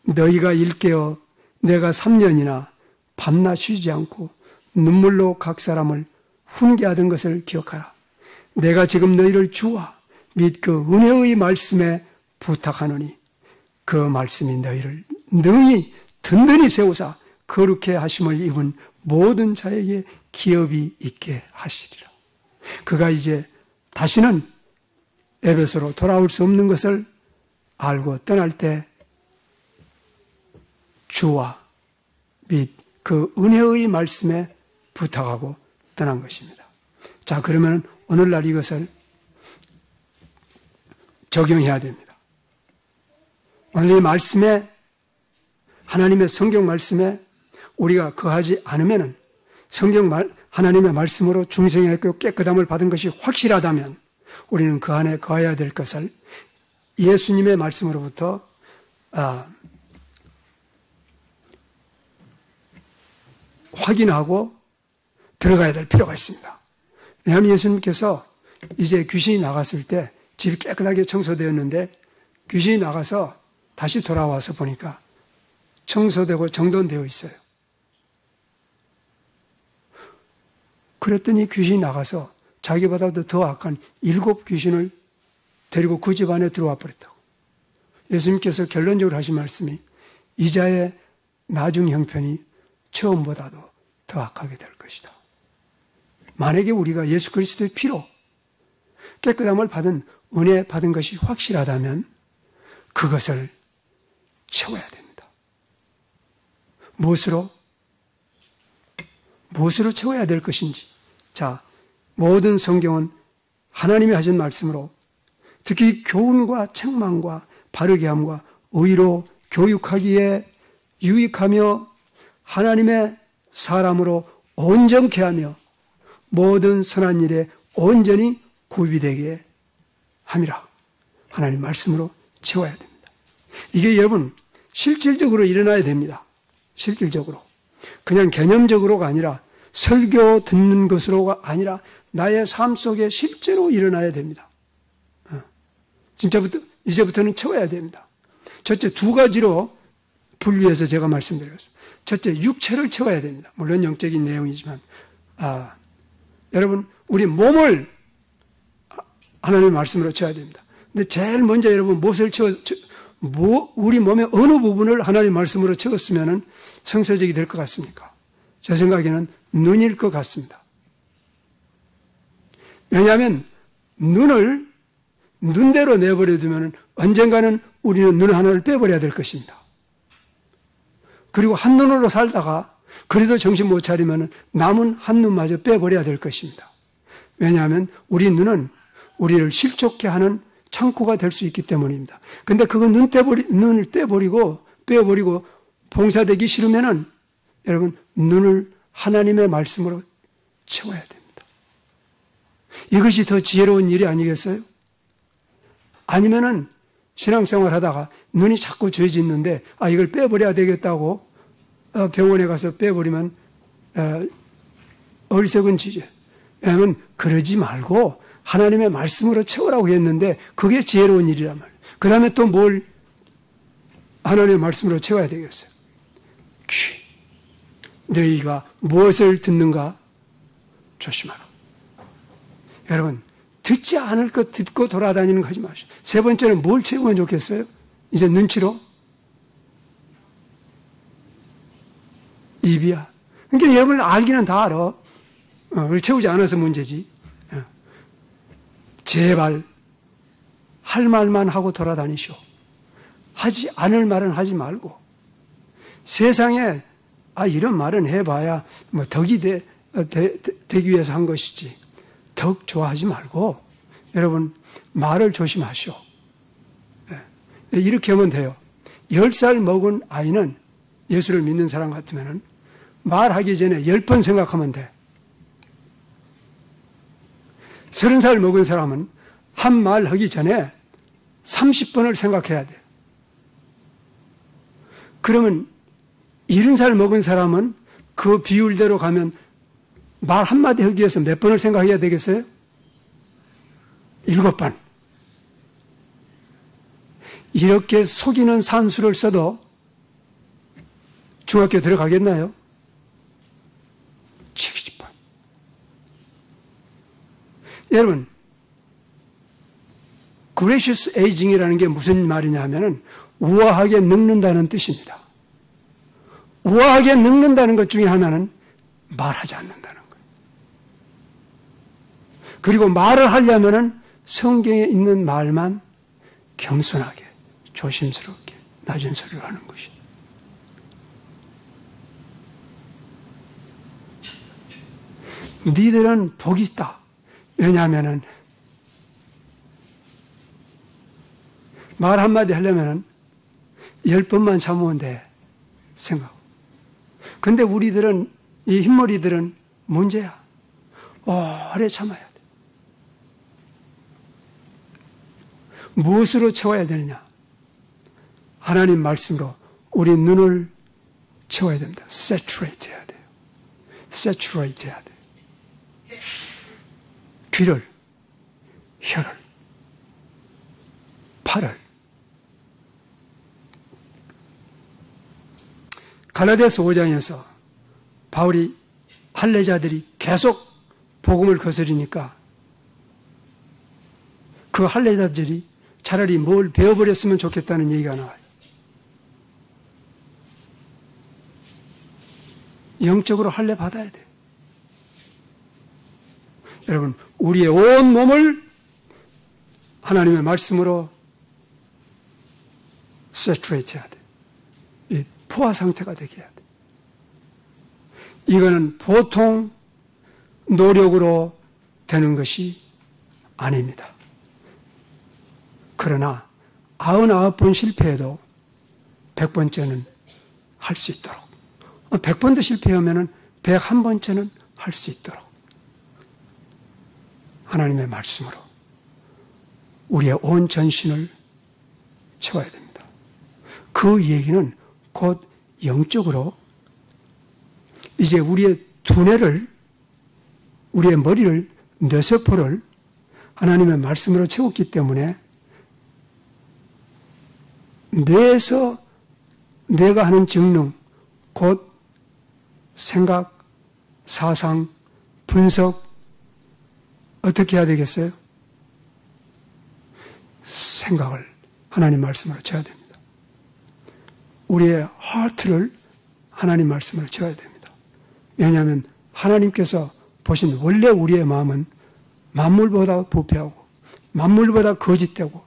S1: 너희가 일깨어 내가 3년이나 밤낮 쉬지 않고 눈물로 각 사람을 훈계하던 것을 기억하라. 내가 지금 너희를 주와 및 그 은혜의 말씀에 부탁하노니 그 말씀이 너희를 능히 든든히 세우사 거룩해 하심을 입은 모든 자에게 기업이 있게 하시리라. 그가 이제 다시는 에베소로 돌아올 수 없는 것을 알고 떠날 때 주와 및 그 은혜의 말씀에 부탁하고 떠난 것입니다. 자, 그러면 오늘날 이것을 적용해야 됩니다. 오늘 이 말씀에, 하나님의 성경 말씀에 우리가 거하지 않으면은 하나님의 말씀으로 중생했고 깨끗함을 받은 것이 확실하다면 우리는 그 안에 거해야 될 것을 예수님의 말씀으로부터 확인하고 들어가야 될 필요가 있습니다. 왜냐하면 예수님께서 이제 귀신이 나갔을 때 집이 깨끗하게 청소되었는데 귀신이 나가서 다시 돌아와서 보니까 청소되고 정돈되어 있어요. 그랬더니 귀신이 나가서 자기보다도 더 악한 7 귀신을 데리고 그 집 안에 들어와 버렸다고. 예수님께서 결론적으로 하신 말씀이 이자의 나중 형편이 처음보다도 더 악하게 될 것이다. 만약에 우리가 예수 그리스도의 피로 깨끗함을 받은 은혜 받은 것이 확실하다면 그것을 채워야 됩니다. 무엇으로 채워야 될 것인지. 자, 모든 성경은 하나님이 하신 말씀으로 특히 교훈과 책망과 바르게 함과 의로 교육하기에 유익하며 하나님의 사람으로 온전케 하며 모든 선한 일에 온전히 구비되게 함이라. 하나님 말씀으로 채워야 됩니다. 이게 여러분 실질적으로 일어나야 됩니다. 실질적으로. 그냥 개념적으로가 아니라 설교 듣는 것으로가 아니라 나의 삶 속에 실제로 일어나야 됩니다. 이제부터는 채워야 됩니다. 첫째 2가지로 분류해서 제가 말씀드렸습니다. 첫째, 육체를 채워야 됩니다. 물론 영적인 내용이지만, 여러분, 우리 몸을 하나님의 말씀으로 채워야 됩니다. 근데 제일 먼저 여러분, 우리 몸의 어느 부분을 하나님의 말씀으로 채웠으면 성서적이 될 것 같습니까? 제 생각에는 눈일 것 같습니다. 왜냐하면, 눈을 눈대로 내버려 두면 언젠가는 우리는 눈 하나를 빼버려야 될 것입니다. 그리고 한 눈으로 살다가 그래도 정신 못 차리면 남은 한 눈마저 빼버려야 될 것입니다. 왜냐하면 우리 눈은 우리를 실족케 하는 창고가 될 수 있기 때문입니다. 근데 그거 눈을 빼버리고 봉사되기 싫으면은 여러분 눈을 하나님의 말씀으로 채워야 됩니다. 이것이 더 지혜로운 일이 아니겠어요? 아니면은 신앙생활 하다가 눈이 자꾸 죄짓는데 이걸 빼버려야 되겠다고 병원에 가서 빼버리면 어리석은 지죠. 왜냐하면 그러지 말고 하나님의 말씀으로 채우라고 했는데 그게 지혜로운 일이란 말이에요. 그 다음에 또 뭘 하나님의 말씀으로 채워야 되겠어요? 귀. 너희가 무엇을 듣는가 조심하라. 여러분 듣지 않을 것 듣고 돌아다니는 거 하지 마시오. 3번째는 뭘 채우면 좋겠어요? 이제 눈치로? 입이야. 그러니까 여러분 알기는 다 알아. 그걸 채우지 않아서 문제지. 제발 할 말만 하고 돌아다니시오. 하지 않을 말은 하지 말고 세상에 이런 말은 해봐야 뭐 덕이 되기 위해서 한 것이지 덕 좋아하지 말고 여러분 말을 조심하시오. 이렇게 하면 돼요. 10살 먹은 아이는 예수를 믿는 사람 같으면 말하기 전에 10번 생각하면 돼. 30살 먹은 사람은 한 말 하기 전에 30번을 생각해야 돼. 그러면 70살 먹은 사람은 그 비율대로 가면 말 한마디 하기 위해서 몇 번을 생각해야 되겠어요? 7번. 이렇게 속이는 산수를 써도 중학교 들어가겠나요? 70번. 여러분, gracious aging이라는 게 무슨 말이냐 하면은 우아하게 늙는다는 뜻입니다. 우아하게 늙는다는 것 중에 하나는 말하지 않는다는 거예요. 그리고 말을 하려면은 성경에 있는 말만 겸손하게, 조심스럽게, 낮은 소리로 하는 것이. 니들은 복이 있다. 왜냐하면은 말 한마디 하려면은 10번만 참으면 돼. 생각. 근데 우리들은, 이 흰머리들은 문제야. 오래 참아야 돼. 무엇으로 채워야 되느냐? 하나님 말씀으로 우리 눈을 채워야 됩니다. saturate 해야 돼요. saturate 해야 돼요. 귀를, 혀를, 팔을. 갈라디아서 5장에서 바울이 할례자들이 계속 복음을 거스르니까 그 할례자들이 차라리 뭘 배워버렸으면 좋겠다는 얘기가 나와요. 영적으로 할례 받아야 돼요. 여러분, 우리의 온 몸을 하나님의 말씀으로 saturate 해야 돼요. 이 포화 상태가 되게 해야 돼요. 이거는 보통 노력으로 되는 것이 아닙니다. 그러나 99번 실패해도 100번째는 할 수 있도록, 100번도 실패하면 101번째는 할 수 있도록 하나님의 말씀으로 우리의 온 전신을 채워야 됩니다. 그 얘기는 곧 영적으로 이제 우리의 두뇌를, 우리의 머리를, 뇌세포를 하나님의 말씀으로 채웠기 때문에 뇌에서 내가 하는 직능, 곧 생각, 사상, 분석, 어떻게 해야 되겠어요? 생각을 하나님 말씀으로 채워야 됩니다. 우리의 하트를 하나님 말씀으로 채워야 됩니다. 왜냐하면 하나님께서 보신 원래 우리의 마음은 만물보다 부패하고 만물보다 거짓되고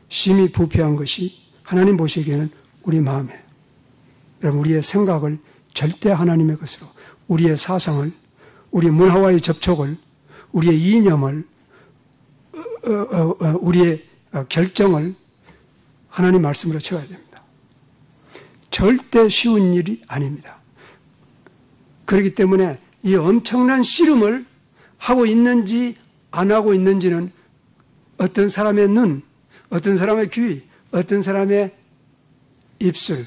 S1: 심히 부패한 것이 하나님 보시기에는 우리 마음에, 여러분, 우리의 생각을 절대 하나님의 것으로, 우리의 사상을, 우리 문화와의 접촉을, 우리의 이념을, 우리의 결정을 하나님 말씀으로 채워야 됩니다. 절대 쉬운 일이 아닙니다. 그렇기 때문에 이 엄청난 씨름을 하고 있는지 안 하고 있는지는 어떤 사람의 눈, 어떤 사람의 귀, 어떤 사람의 입술을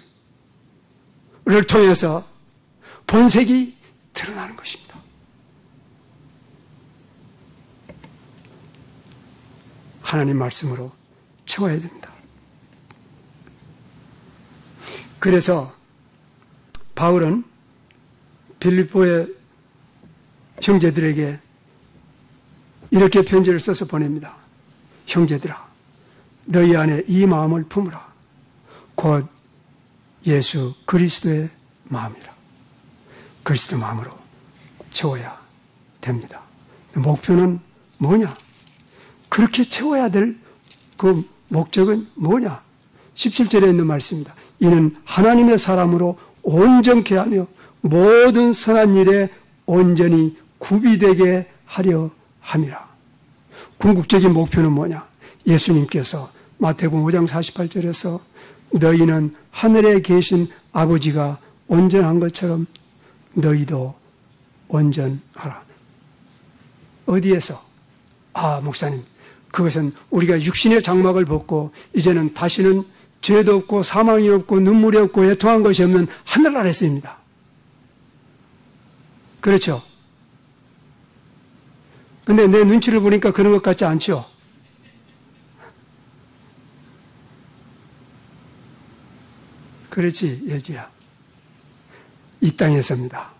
S1: 통해서 본색이 드러나는 것입니다. 하나님 말씀으로 채워야 됩니다. 그래서 바울은 빌립보의 형제들에게 이렇게 편지를 써서 보냅니다. 형제들아, 너희 안에 이 마음을 품으라. 곧 예수 그리스도의 마음이라. 그리스도 마음으로 채워야 됩니다. 목표는 뭐냐? 그렇게 채워야 될 그 목적은 뭐냐? 17절에 있는 말씀입니다. 이는 하나님의 사람으로 온전케 하며 모든 선한 일에 온전히 구비되게 하려 함이라. 궁극적인 목표는 뭐냐? 예수님께서 마태복음 5장 48절에서 너희는 하늘에 계신 아버지가 온전한 것처럼 너희도 온전하라. 어디에서? 목사님, 그것은 우리가 육신의 장막을 벗고 이제는 다시는 죄도 없고 사망이 없고 눈물이 없고 애통한 것이 없는 하늘나라에서입니다. 그렇죠? 근데 내 눈치를 보니까 그런 것 같지 않죠? 그렇지, 예지야. 이 땅에서입니다.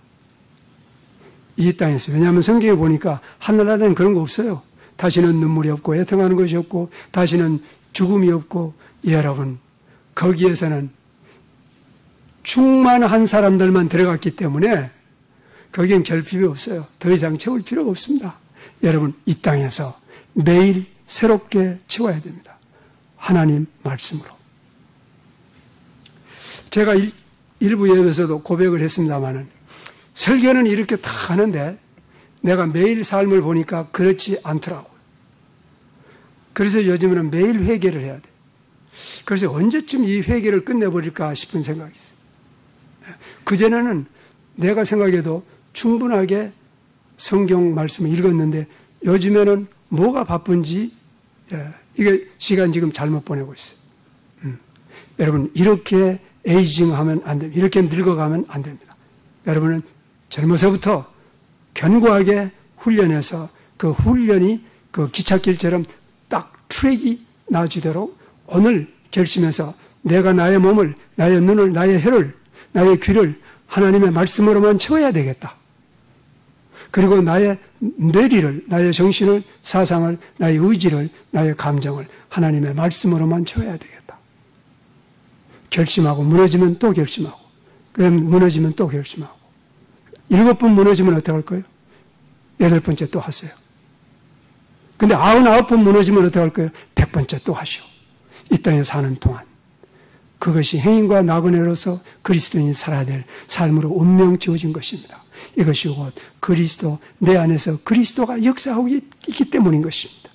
S1: 이 땅에서. 왜냐하면 성경에 보니까 하늘나라에는 그런 거 없어요. 다시는 눈물이 없고 애통하는 것이 없고 다시는 죽음이 없고, 여러분, 거기에서는 충만한 사람들만 들어갔기 때문에 거기엔 결핍이 없어요. 더 이상 채울 필요가 없습니다. 여러분, 이 땅에서 매일 새롭게 채워야 됩니다. 하나님 말씀으로. 제가 일부 예배에서도 고백을 했습니다마는 설교는 이렇게 다 하는데 내가 매일 삶을 보니까 그렇지 않더라고요. 그래서 요즘에는 매일 회개를 해야 돼. 그래서 언제쯤 이 회개를 끝내버릴까 싶은 생각이 있어요. 그전에는 내가 생각해도 충분하게 성경 말씀을 읽었는데 요즘에는 뭐가 바쁜지 이게 시간 지금 잘못 보내고 있어요. 여러분, 이렇게 에이징하면 안 됩니다. 이렇게 늙어가면 안 됩니다. 여러분은 젊어서부터 견고하게 훈련해서 그 훈련이 그 기찻길처럼 딱 트랙이 나아지도록 오늘 결심해서 내가 나의 몸을, 나의 눈을, 나의 혀를, 나의 귀를 하나님의 말씀으로만 채워야 되겠다. 그리고 나의 뇌리를, 나의 정신을, 사상을, 나의 의지를, 나의 감정을 하나님의 말씀으로만 채워야 되겠다. 결심하고 무너지면 또 결심하고, 그다음 무너지면 또 결심하고. 7번 무너지면 어떻게 할 거예요? 8번째 또 하세요. 근데 99번 무너지면 어떻게 할 거예요? 100번째 또 하시오. 이 땅에 사는 동안. 그것이 행인과 나그네로서 그리스도인이 살아야 될 삶으로 운명 지어진 것입니다. 이것이 곧 그리스도, 내 안에서 그리스도가 역사하고 있기 때문인 것입니다.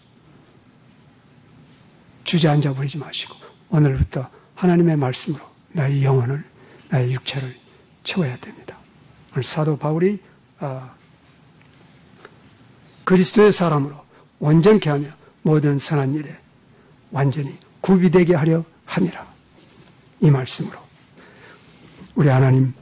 S1: 주저앉아 버리지 마시고 오늘부터 하나님의 말씀으로 나의 영혼을, 나의 육체를 채워야 됩니다. 오늘 사도 바울이 그리스도의 사람으로 온전케 하며 모든 선한 일에 완전히 구비되게 하려 함이라. 이 말씀으로 우리 하나님